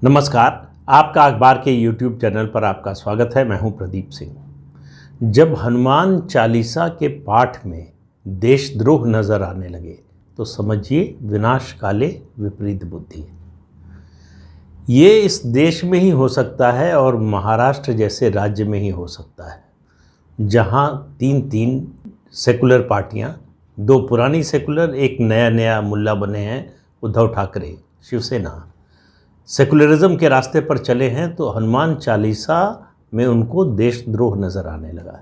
नमस्कार। आपका अखबार के YouTube चैनल पर आपका स्वागत है। मैं हूं प्रदीप सिंह। जब हनुमान चालीसा के पाठ में देशद्रोह नजर आने लगे तो समझिए विनाश काले विपरीत बुद्धि। ये इस देश में ही हो सकता है और महाराष्ट्र जैसे राज्य में ही हो सकता है, जहां तीन सेकुलर पार्टियां, दो पुरानी सेकुलर, एक नया मुल्ला बने हैं उद्धव ठाकरे, शिवसेना, सेकुलरिज्म के रास्ते पर चले हैं। तो हनुमान चालीसा में उनको देशद्रोह नजर आने लगा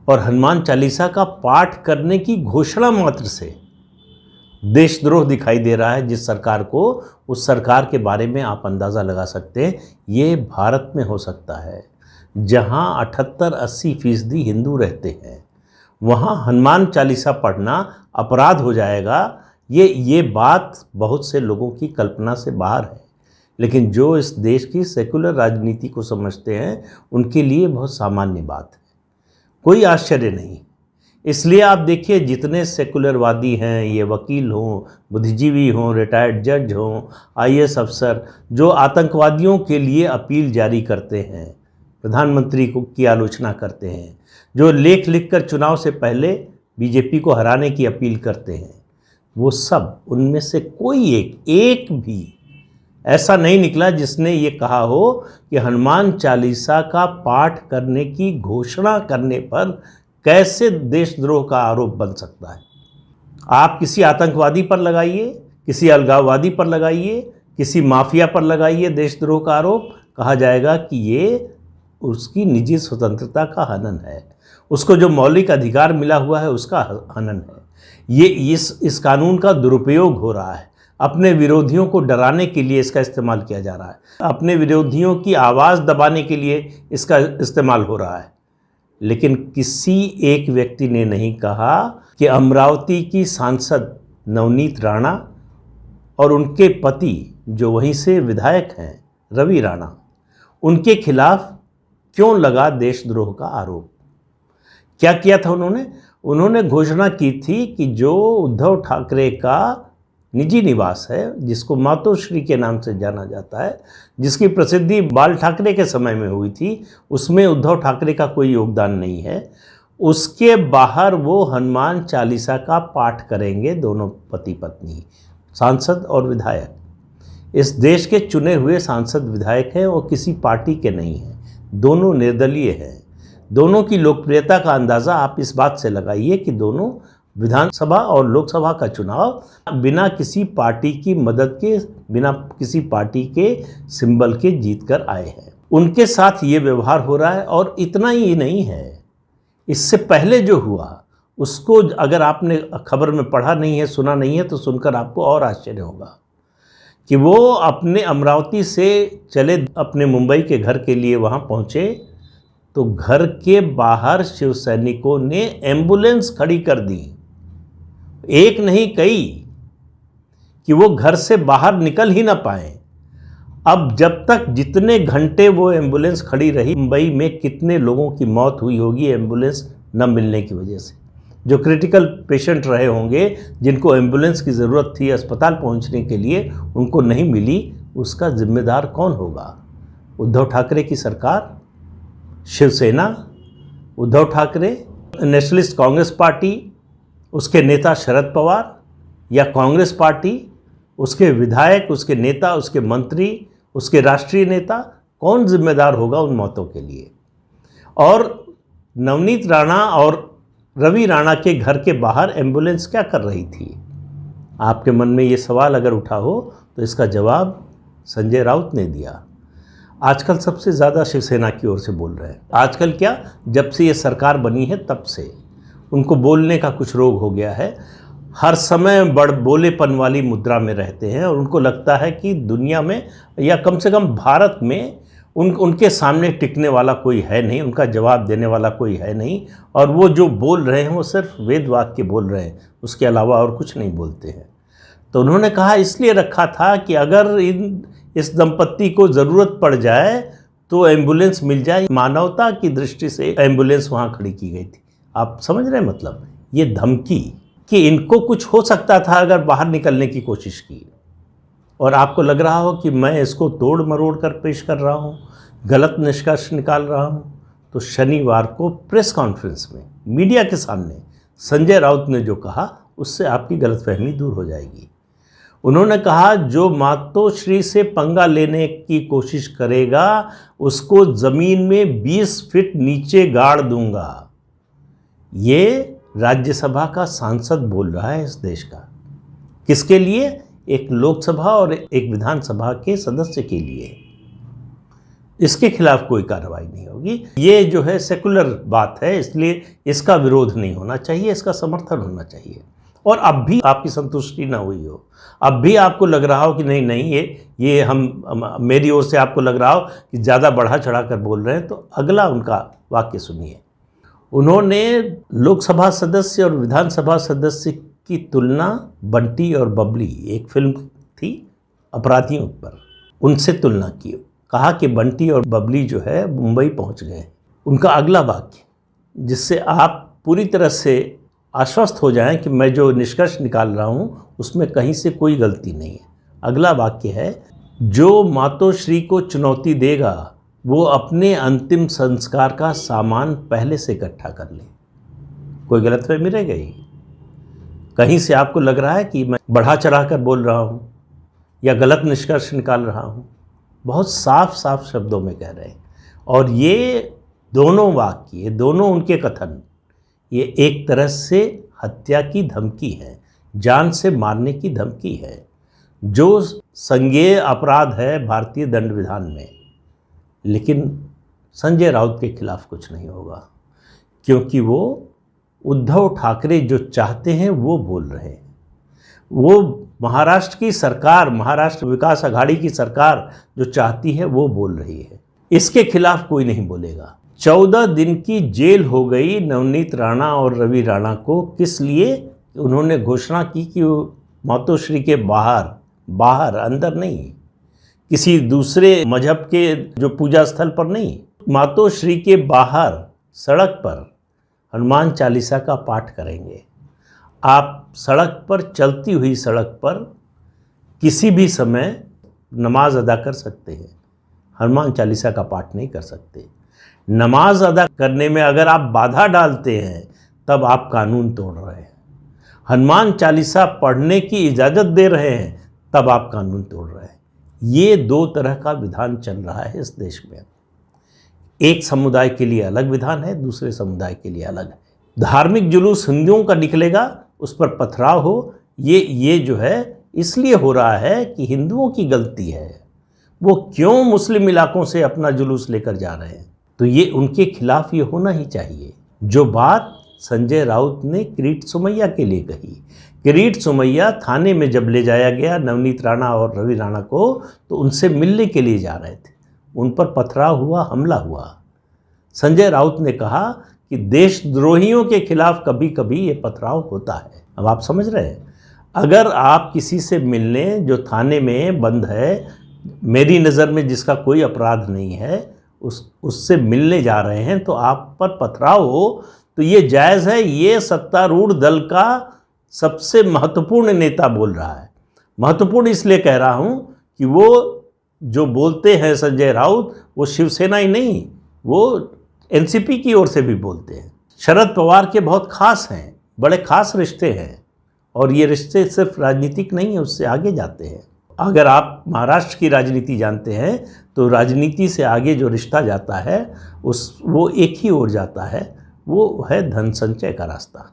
और हनुमान चालीसा का पाठ करने की घोषणा मात्र से देशद्रोह दिखाई दे रहा है। जिस सरकार को, उस सरकार के बारे में आप अंदाज़ा लगा सकते हैं। ये भारत में हो सकता है जहां 78-80% हिंदू रहते हैं, वहां हनुमान चालीसा पढ़ना अपराध हो जाएगा। ये बात बहुत से लोगों की कल्पना से बाहर है, लेकिन जो इस देश की सेकुलर राजनीति को समझते हैं उनके लिए बहुत सामान्य बात है, कोई आश्चर्य नहीं। इसलिए आप देखिए, जितने सेकुलरवादी हैं, ये वकील हों, बुद्धिजीवी हों, रिटायर्ड जज हों, IAS अफसर, जो आतंकवादियों के लिए अपील जारी करते हैं, प्रधानमंत्री की आलोचना करते हैं, जो लेख लिखकर चुनाव से पहले बीजेपी को हराने की अपील करते हैं, वो सब, उनमें से कोई एक भी ऐसा नहीं निकला जिसने ये कहा हो कि हनुमान चालीसा का पाठ करने की घोषणा करने पर कैसे देशद्रोह का आरोप बन सकता है। आप किसी आतंकवादी पर लगाइए, किसी अलगाववादी पर लगाइए, किसी माफिया पर लगाइए देशद्रोह का आरोप, कहा जाएगा कि ये उसकी निजी स्वतंत्रता का हनन है, उसको जो मौलिक अधिकार मिला हुआ है उसका हनन है। ये इस कानून का दुरुपयोग हो रहा है, अपने विरोधियों को डराने के लिए इसका इस्तेमाल किया जा रहा है, अपने विरोधियों की आवाज़ दबाने के लिए इसका इस्तेमाल हो रहा है। लेकिन किसी एक व्यक्ति ने नहीं कहा कि अमरावती की सांसद नवनीत राणा और उनके पति, जो वहीं से विधायक हैं, रवि राणा, उनके खिलाफ क्यों लगा देशद्रोह का आरोप। क्या किया था उन्होंने घोषणा की थी कि जो उद्धव ठाकरे का निजी निवास है, जिसको मातोश्री के नाम से जाना जाता है, जिसकी प्रसिद्धि बाल ठाकरे के समय में हुई थी, उसमें उद्धव ठाकरे का कोई योगदान नहीं है। उसके बाहर वो हनुमान चालीसा का पाठ करेंगे, दोनों पति पत्नी, सांसद और विधायक। इस देश के चुने हुए सांसद विधायक हैं, वो किसी पार्टी के नहीं हैं, दोनों निर्दलीय हैं। दोनों की लोकप्रियता का अंदाज़ा आप इस बात से लगाइए कि दोनों विधानसभा और लोकसभा का चुनाव बिना किसी पार्टी की मदद के, बिना किसी पार्टी के सिंबल के जीत कर आए हैं। उनके साथ ये व्यवहार हो रहा है। और इतना ही नहीं है, इससे पहले जो हुआ उसको अगर आपने खबर में पढ़ा नहीं है, सुना नहीं है, तो सुनकर आपको और आश्चर्य होगा कि वो अपने अमरावती से चले अपने मुंबई के घर के लिए वहाँ पहुँचे तो घर के बाहर शिव सैनिकों ने एम्बुलेंस खड़ी कर दी, एक नहीं कई, कि वो घर से बाहर निकल ही ना पाए। अब जब तक जितने घंटे वो एम्बुलेंस खड़ी रही, मुंबई में कितने लोगों की मौत हुई होगी एम्बुलेंस न मिलने की वजह से। जो क्रिटिकल पेशेंट रहे होंगे, जिनको एम्बुलेंस की ज़रूरत थी अस्पताल पहुंचने के लिए, उनको नहीं मिली, उसका जिम्मेदार कौन होगा? उद्धव ठाकरे की सरकार, शिवसेना, उद्धव ठाकरे, नेशनलिस्ट कांग्रेस पार्टी, उसके नेता शरद पवार, या कांग्रेस पार्टी, उसके विधायक, उसके नेता, उसके मंत्री, उसके राष्ट्रीय नेता? कौन जिम्मेदार होगा उन मौतों के लिए? और नवनीत राणा और रवि राणा के घर के बाहर एम्बुलेंस क्या कर रही थी? आपके मन में ये सवाल अगर उठा हो तो इसका जवाब संजय राउत ने दिया। आजकल सबसे ज़्यादा शिवसेना की ओर से बोल रहे हैं। आजकल क्या, जब से ये सरकार बनी है तब से उनको बोलने का कुछ रोग हो गया है। हर समय बड़ बोलेपन वाली मुद्रा में रहते हैं और उनको लगता है कि दुनिया में, या कम से कम भारत में, उनके सामने टिकने वाला कोई है नहीं, उनका जवाब देने वाला कोई है नहीं, और वो जो बोल रहे हैं वो सिर्फ वेद वाक्य बोल रहे हैं, उसके अलावा और कुछ नहीं बोलते हैं। तो उन्होंने कहा इसलिए रखा था कि अगर इस दंपत्ति को ज़रूरत पड़ जाए तो एम्बुलेंस मिल जाए। मानवता की दृष्टि से एम्बुलेंस वहाँ खड़ी की गई थी। आप समझ रहे हैं मतलब, ये धमकी कि इनको कुछ हो सकता था अगर बाहर निकलने की कोशिश की। और आपको लग रहा हो कि मैं इसको तोड़ मरोड़ कर पेश कर रहा हूँ, गलत निष्कर्ष निकाल रहा हूँ, तो शनिवार को प्रेस कॉन्फ्रेंस में मीडिया के सामने संजय राउत ने जो कहा उससे आपकी गलतफहमी दूर हो जाएगी। उन्होंने कहा जो मातोश्री से पंगा लेने की कोशिश करेगा उसको ज़मीन में 20 फीट नीचे गाड़ दूंगा। ये राज्यसभा का सांसद बोल रहा है इस देश का। किसके लिए? एक लोकसभा और एक विधानसभा के सदस्य के लिए। इसके खिलाफ कोई कार्रवाई नहीं होगी। ये जो है सेकुलर बात है, इसलिए इसका विरोध नहीं होना चाहिए, इसका समर्थन होना चाहिए। और अब भी आपकी संतुष्टि ना हुई हो, अब भी आपको लग रहा हो कि नहीं ये हम मेरी ओर से आपको लग रहा हो कि ज़्यादा बढ़ा चढ़ा कर बोल रहे हैं, तो अगला उनका वाक्य सुनिए। उन्होंने लोकसभा सदस्य और विधानसभा सदस्य की तुलना बंटी और बबली, एक फिल्म थी अपराधियों पर, उनसे तुलना की। कहा कि बंटी और बबली जो है मुंबई पहुंच गए। उनका अगला वाक्य, जिससे आप पूरी तरह से आश्वस्त हो जाएं कि मैं जो निष्कर्ष निकाल रहा हूं उसमें कहीं से कोई गलती नहीं है। अगला वाक्य है, जो मातोश्री को चुनौती देगा वो अपने अंतिम संस्कार का सामान पहले से इकट्ठा कर ले। कोई गलतफहमी रह गई? कहीं से आपको लग रहा है कि मैं बढ़ा चढ़ा कर बोल रहा हूं या गलत निष्कर्ष निकाल रहा हूं? बहुत साफ साफ शब्दों में कह रहे हैं। और ये दोनों वाक्य, ये दोनों उनके कथन, ये एक तरह से हत्या की धमकी है, जान से मारने की धमकी है, जो संज्ञेय अपराध है भारतीय दंड विधान में। लेकिन संजय राउत के खिलाफ कुछ नहीं होगा, क्योंकि वो उद्धव ठाकरे जो चाहते हैं वो बोल रहे हैं। वो महाराष्ट्र की सरकार, महाराष्ट्र विकास अघाड़ी की सरकार जो चाहती है वो बोल रही है। इसके खिलाफ कोई नहीं बोलेगा। 14 दिन की जेल हो गई नवनीत राणा और रवि राणा को। किस लिए? उन्होंने घोषणा की कि मातोश्री के बाहर, अंदर नहीं, किसी दूसरे मजहब के जो पूजा स्थल पर नहीं, मातोश्री के बाहर सड़क पर हनुमान चालीसा का पाठ करेंगे। आप सड़क पर, चलती हुई सड़क पर किसी भी समय नमाज अदा कर सकते हैं, हनुमान चालीसा का पाठ नहीं कर सकते। नमाज अदा करने में अगर आप बाधा डालते हैं तब आप कानून तोड़ रहे हैं। हनुमान चालीसा पढ़ने की इजाज़त दे रहे हैं तब आप कानून तोड़ रहे हैं। ये दो तरह का विधान चल रहा है इस देश में। एक समुदाय के लिए अलग विधान है, दूसरे समुदाय के लिए अलग है। धार्मिक जुलूस हिंदुओं का निकलेगा, उस पर पथराव हो, ये जो है इसलिए हो रहा है कि हिंदुओं की गलती है। वो क्यों मुस्लिम इलाकों से अपना जुलूस लेकर जा रहे हैं, तो ये उनके खिलाफ ये होना ही चाहिए। जो बात संजय राउत ने किरीट सोमैया के लिए कही, किरीट सोमैया थाने में जब ले जाया गया नवनीत राणा और रवि राणा को, तो उनसे मिलने के लिए जा रहे थे, उन पर पथराव हुआ, हमला हुआ। संजय राउत ने कहा कि देशद्रोहियों के खिलाफ कभी कभी ये पथराव होता है। अब आप समझ रहे हैं, अगर आप किसी से मिलने जो थाने में बंद है, मेरी नज़र में जिसका कोई अपराध नहीं है, उससे मिलने जा रहे हैं, तो आप पर पथराव हो तो ये जायज़ है। ये सत्तारूढ़ दल का सबसे महत्वपूर्ण नेता बोल रहा है। महत्वपूर्ण इसलिए कह रहा हूँ कि वो जो बोलते हैं संजय राउत, वो शिवसेना ही नहीं, वो एनसीपी की ओर से भी बोलते हैं। शरद पवार के बहुत खास हैं, बड़े खास रिश्ते हैं, और ये रिश्ते सिर्फ राजनीतिक नहीं है, उससे आगे जाते हैं। अगर आप महाराष्ट्र की राजनीति जानते हैं तो राजनीति से आगे जो रिश्ता जाता है वो एक ही ओर जाता है, वो है धन संचय का रास्ता।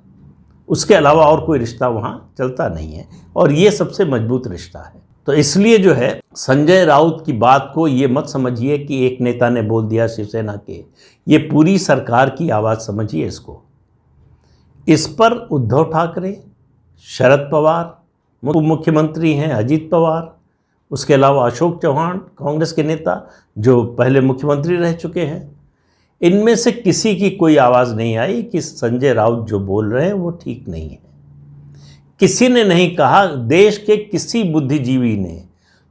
उसके अलावा और कोई रिश्ता वहाँ चलता नहीं है, और ये सबसे मजबूत रिश्ता है। तो इसलिए जो है संजय राउत की बात को ये मत समझिए कि एक नेता ने बोल दिया शिवसेना के, ये पूरी सरकार की आवाज़ समझिए इसको। इस पर उद्धव ठाकरे, शरद पवार, मुख्यमंत्री हैं अजीत पवार, उसके अलावा अशोक चौहान कांग्रेस के नेता जो पहले मुख्यमंत्री रह चुके हैं, इनमें से किसी की कोई आवाज़ नहीं आई कि संजय राउत जो बोल रहे हैं वो ठीक नहीं है। किसी ने नहीं कहा, देश के किसी बुद्धिजीवी ने,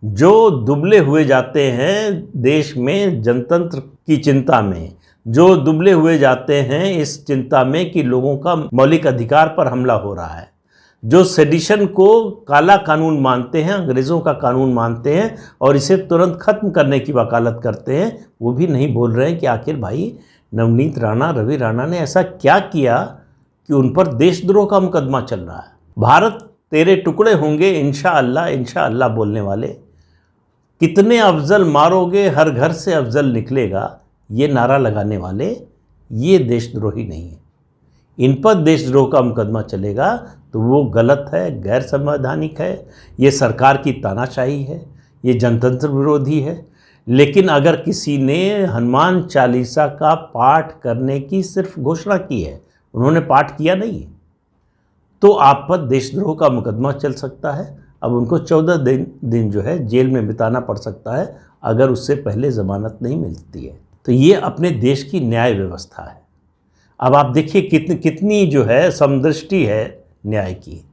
जो दुबले हुए जाते हैं देश में जनतंत्र की चिंता में, जो दुबले हुए जाते हैं इस चिंता में कि लोगों का मौलिक अधिकार पर हमला हो रहा है, जो सेडिशन को काला कानून मानते हैं, अंग्रेज़ों का कानून मानते हैं और इसे तुरंत ख़त्म करने की वकालत करते हैं, वो भी नहीं बोल रहे हैं कि आखिर भाई नवनीत राणा, रवि राणा ने ऐसा क्या किया कि उन पर देशद्रोह का मुकदमा चल रहा है। भारत तेरे टुकड़े होंगे इंशाअल्लाह, इंशाअल्लाह बोलने वाले, कितने अफजल मारोगे हर घर से अफजल निकलेगा, ये नारा लगाने वाले ये देशद्रोही नहीं है। इन पर देशद्रोह का मुकदमा चलेगा तो वो गलत है, गैर संवैधानिक है, ये सरकार की तानाशाही है, ये जनतंत्र विरोधी है। लेकिन अगर किसी ने हनुमान चालीसा का पाठ करने की सिर्फ घोषणा की है, उन्होंने पाठ किया नहीं है, तो आप पर देशद्रोह का मुकदमा चल सकता है। अब उनको 14 दिन जो है जेल में बिताना पड़ सकता है अगर उससे पहले ज़मानत नहीं मिलती है। तो ये अपने देश की न्याय व्यवस्था है। अब आप देखिए कितनी जो है समदृष्टि है न्याय की,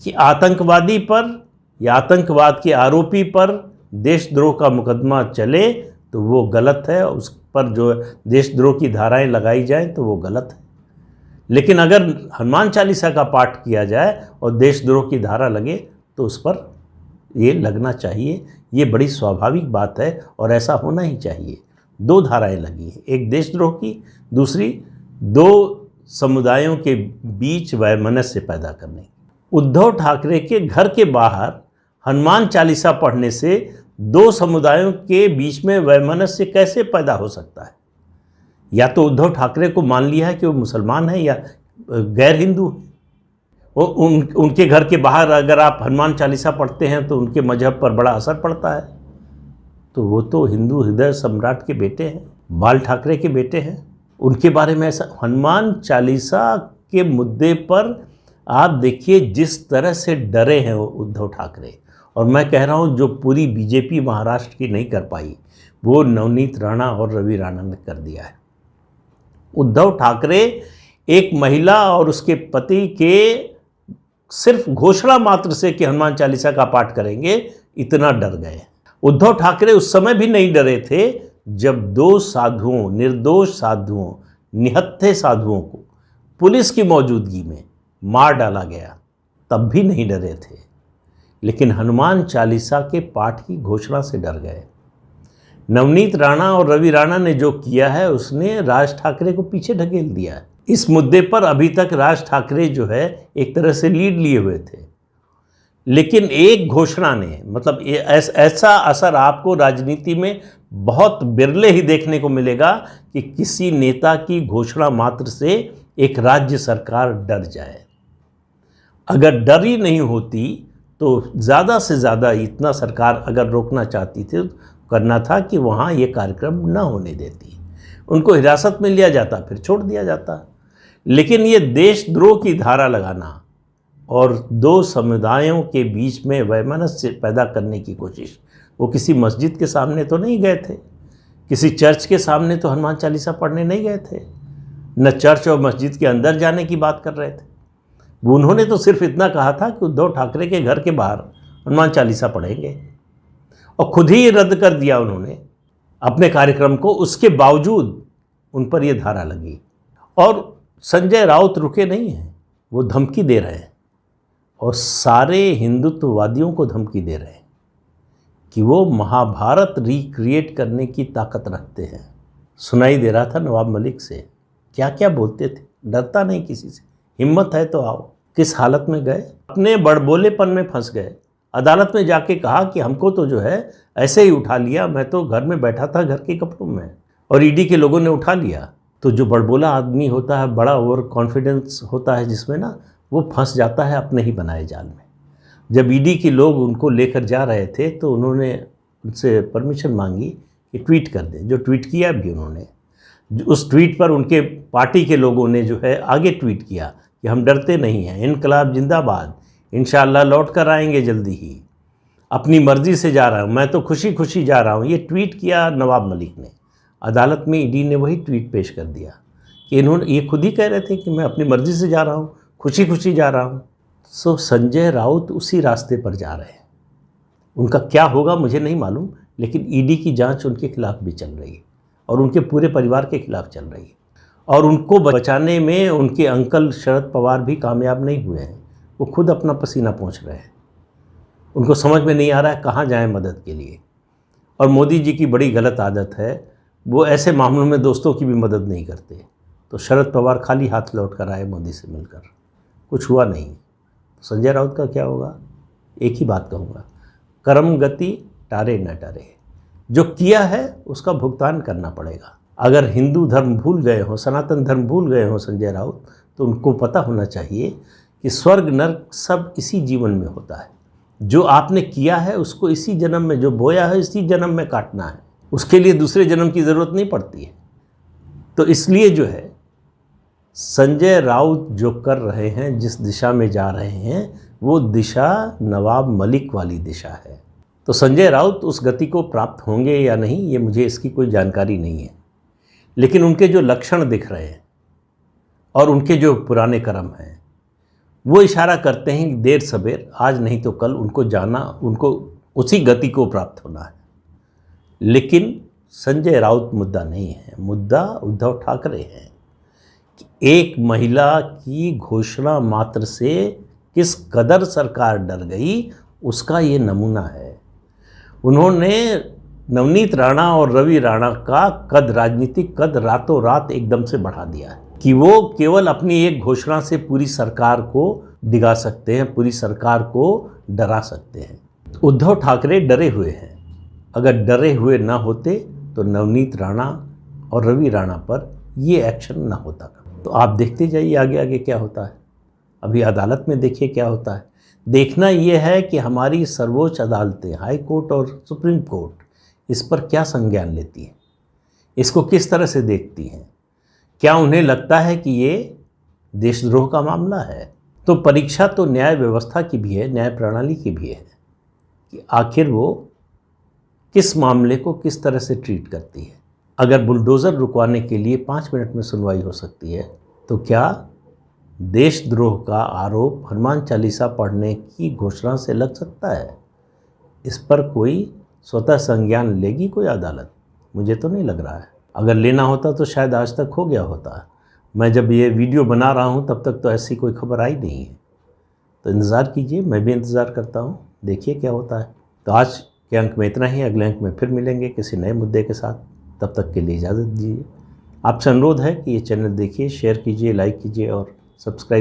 कि आतंकवादी पर या आतंकवाद के आरोपी पर देशद्रोह का मुकदमा चले तो वो गलत है, उस पर जो देशद्रोह की धाराएं लगाई जाएं तो वो गलत है। लेकिन अगर हनुमान चालीसा का पाठ किया जाए और देशद्रोह की धारा लगे तो उस पर ये लगना चाहिए। ये बड़ी स्वाभाविक बात है और ऐसा होना ही चाहिए। 2 धाराएं लगी हैं, एक देशद्रोह की, दूसरी 2 समुदायों के बीच वैमनस्य पैदा करने की। उद्धव ठाकरे के घर के बाहर हनुमान चालीसा पढ़ने से 2 समुदायों के बीच में वैमनस्य कैसे पैदा हो सकता है? या तो उद्धव ठाकरे को मान लिया है कि वो मुसलमान है या गैर हिंदू है। वो उनके घर के बाहर अगर आप हनुमान चालीसा पढ़ते हैं तो उनके मजहब पर बड़ा असर पड़ता है। तो वो तो हिंदू हृदय सम्राट के बेटे हैं, बाल ठाकरे के बेटे हैं। उनके बारे में ऐसा हनुमान चालीसा के मुद्दे पर आप देखिए जिस तरह से डरे हैं उद्धव ठाकरे, और मैं कह रहा हूँ जो पूरी बीजेपी महाराष्ट्र की नहीं कर पाई वो नवनीत राणा और रवि राणा ने कर दिया है। उद्धव ठाकरे एक महिला और उसके पति के सिर्फ घोषणा मात्र से कि हनुमान चालीसा का पाठ करेंगे इतना डर गए। उद्धव ठाकरे उस समय भी नहीं डरे थे जब 2 साधुओं, निर्दोष साधुओं, निहत्थे साधुओं को पुलिस की मौजूदगी में मार डाला गया, तब भी नहीं डरे थे। लेकिन हनुमान चालीसा के पाठ की घोषणा से डर गए। नवनीत राणा और रवि राणा ने जो किया है उसने राज ठाकरे को पीछे ढकेल दिया है। इस मुद्दे पर अभी तक राज ठाकरे जो है एक तरह से लीड लिए हुए थे, लेकिन एक घोषणा ने, मतलब ऐसा असर आपको राजनीति में बहुत बिरले ही देखने को मिलेगा कि किसी नेता की घोषणा मात्र से एक राज्य सरकार डर जाए। अगर डर ही नहीं होती तो ज़्यादा से ज़्यादा इतना सरकार अगर रोकना चाहती थी तो करना था कि वहाँ ये कार्यक्रम न होने देती, उनको हिरासत में लिया जाता, फिर छोड़ दिया जाता। लेकिन ये देशद्रोह की धारा लगाना और 2 समुदायों के बीच में वैमनस्य पैदा करने की कोशिश, वो किसी मस्जिद के सामने तो नहीं गए थे, किसी चर्च के सामने तो हनुमान चालीसा पढ़ने नहीं गए थे, न चर्च और मस्जिद के अंदर जाने की बात कर रहे थे। उन्होंने तो सिर्फ इतना कहा था कि उद्धव ठाकरे के घर के बाहर हनुमान चालीसा पढ़ेंगे, और खुद ही रद्द कर दिया उन्होंने अपने कार्यक्रम को। उसके बावजूद उन पर यह धारा लगी। और संजय राउत रुके नहीं हैं, वो धमकी दे रहे हैं और सारे हिंदुत्ववादियों को धमकी दे रहे हैं कि वो महाभारत रिक्रिएट करने की ताकत रखते हैं। सुनाई दे रहा था नवाब मलिक से, क्या क्या बोलते थे, डरता नहीं किसी से, हिम्मत है तो आओ। किस हालत में गए, अपने बड़बोलेपन में फंस गए। अदालत में जाके कहा कि हमको तो जो है ऐसे ही उठा लिया, मैं तो घर में बैठा था घर के कपड़ों में और ईडी के लोगों ने उठा लिया। तो जो बड़बोला आदमी होता है, बड़ा ओवर कॉन्फिडेंस होता है जिसमें ना, वो फंस जाता है अपने ही बनाए जाल में। जब ईडी के लोग उनको लेकर जा रहे थे तो उन्होंने उनसे परमिशन मांगी कि ट्वीट कर दें, जो ट्वीट किया भी उन्होंने। उस ट्वीट पर उनके पार्टी के लोगों ने जो है आगे ट्वीट किया कि हम डरते नहीं हैं, इनकलाब जिंदाबाद, इंशाअल्लाह लौट कर आएंगे जल्दी ही, अपनी मर्ज़ी से जा रहा हूँ, मैं तो खुशी खुशी जा रहा हूँ। ये ट्वीट किया नवाब मलिक ने। अदालत में ईडी ने वही ट्वीट पेश कर दिया कि इन्होंने, ये खुद ही कह रहे थे कि मैं अपनी मर्ज़ी से जा रहा हूँ, खुशी खुशी जा रहा हूँ। सो संजय राउत उसी रास्ते पर जा रहे हैं। उनका क्या होगा मुझे नहीं मालूम, लेकिन ईडी की जांच उनके खिलाफ भी चल रही है और उनके पूरे परिवार के खिलाफ चल रही है। और उनको बचाने में उनके अंकल शरद पवार भी कामयाब नहीं हुए हैं। वो खुद अपना पसीना पोंछ रहे हैं। उनको समझ में नहीं आ रहा है कहाँ जाएं मदद के लिए। और मोदी जी की बड़ी गलत आदत है, वो ऐसे मामलों में दोस्तों की भी मदद नहीं करते। तो शरद पवार खाली हाथ लौट कर आए मोदी से मिलकर, कुछ हुआ नहीं। तो संजय राउत का क्या होगा? एक ही बात कहूँगा, कर्म गति टारे न टारे। जो किया है उसका भुगतान करना पड़ेगा। अगर हिंदू धर्म भूल गए हों, सनातन धर्म भूल गए हों संजय राउत, तो उनको पता होना चाहिए कि स्वर्ग नर्क सब इसी जीवन में होता है। जो आपने किया है उसको इसी जन्म में, जो बोया है इसी जन्म में काटना है। उसके लिए दूसरे जन्म की ज़रूरत नहीं पड़ती है। तो इसलिए जो है संजय राउत जो कर रहे हैं, जिस दिशा में जा रहे हैं, वो दिशा नवाब मलिक वाली दिशा है। तो संजय राउत उस गति को प्राप्त होंगे या नहीं, ये मुझे इसकी कोई जानकारी नहीं है। लेकिन उनके जो लक्षण दिख रहे हैं और उनके जो पुराने कर्म हैं, वो इशारा करते हैं कि देर सवेर, आज नहीं तो कल, उनको उसी गति को प्राप्त होना है। लेकिन संजय राउत मुद्दा नहीं है, मुद्दा उद्धव ठाकरे हैं। एक महिला की घोषणा मात्र से किस कदर सरकार डर गई, उसका ये नमूना है। उन्होंने नवनीत राणा और रवि राणा का कद, राजनीतिक कद, रातों रात एकदम से बढ़ा दिया है कि वो केवल अपनी एक घोषणा से पूरी सरकार को डिगा सकते हैं, पूरी सरकार को डरा सकते हैं। उद्धव ठाकरे डरे हुए हैं। अगर डरे हुए ना होते तो नवनीत राणा और रवि राणा पर ये एक्शन ना होता। तो आप देखते जाइए आगे आगे क्या होता है। अभी अदालत में देखिए क्या होता है। देखना ये है कि हमारी सर्वोच्च अदालतें, हाई कोर्ट और सुप्रीम कोर्ट, इस पर क्या संज्ञान लेती हैं, इसको किस तरह से देखती हैं। क्या उन्हें लगता है कि ये देशद्रोह का मामला है? तो परीक्षा तो न्याय व्यवस्था की भी है, न्याय प्रणाली की भी है कि आखिर वो किस मामले को किस तरह से ट्रीट करती है। अगर बुलडोज़र रुकवाने के लिए 5 मिनट में सुनवाई हो सकती है, तो क्या देशद्रोह का आरोप हनुमान चालीसा पढ़ने की घोषणा से लग सकता है? इस पर कोई स्वतः संज्ञान लेगी कोई अदालत? मुझे तो नहीं लग रहा है। अगर लेना होता तो शायद आज तक हो गया होता। मैं जब ये वीडियो बना रहा हूँ तब तक तो ऐसी कोई खबर आई नहीं है। तो इंतज़ार कीजिए, मैं भी इंतज़ार करता हूँ, देखिए क्या होता है। तो आज के अंक में इतना ही। अगले अंक में फिर मिलेंगे किसी नए मुद्दे के साथ। तब तक के लिए इजाज़त दीजिए। आपसे अनुरोध है कि ये चैनल देखिए, शेयर कीजिए, लाइक कीजिए और सब्सक्राइब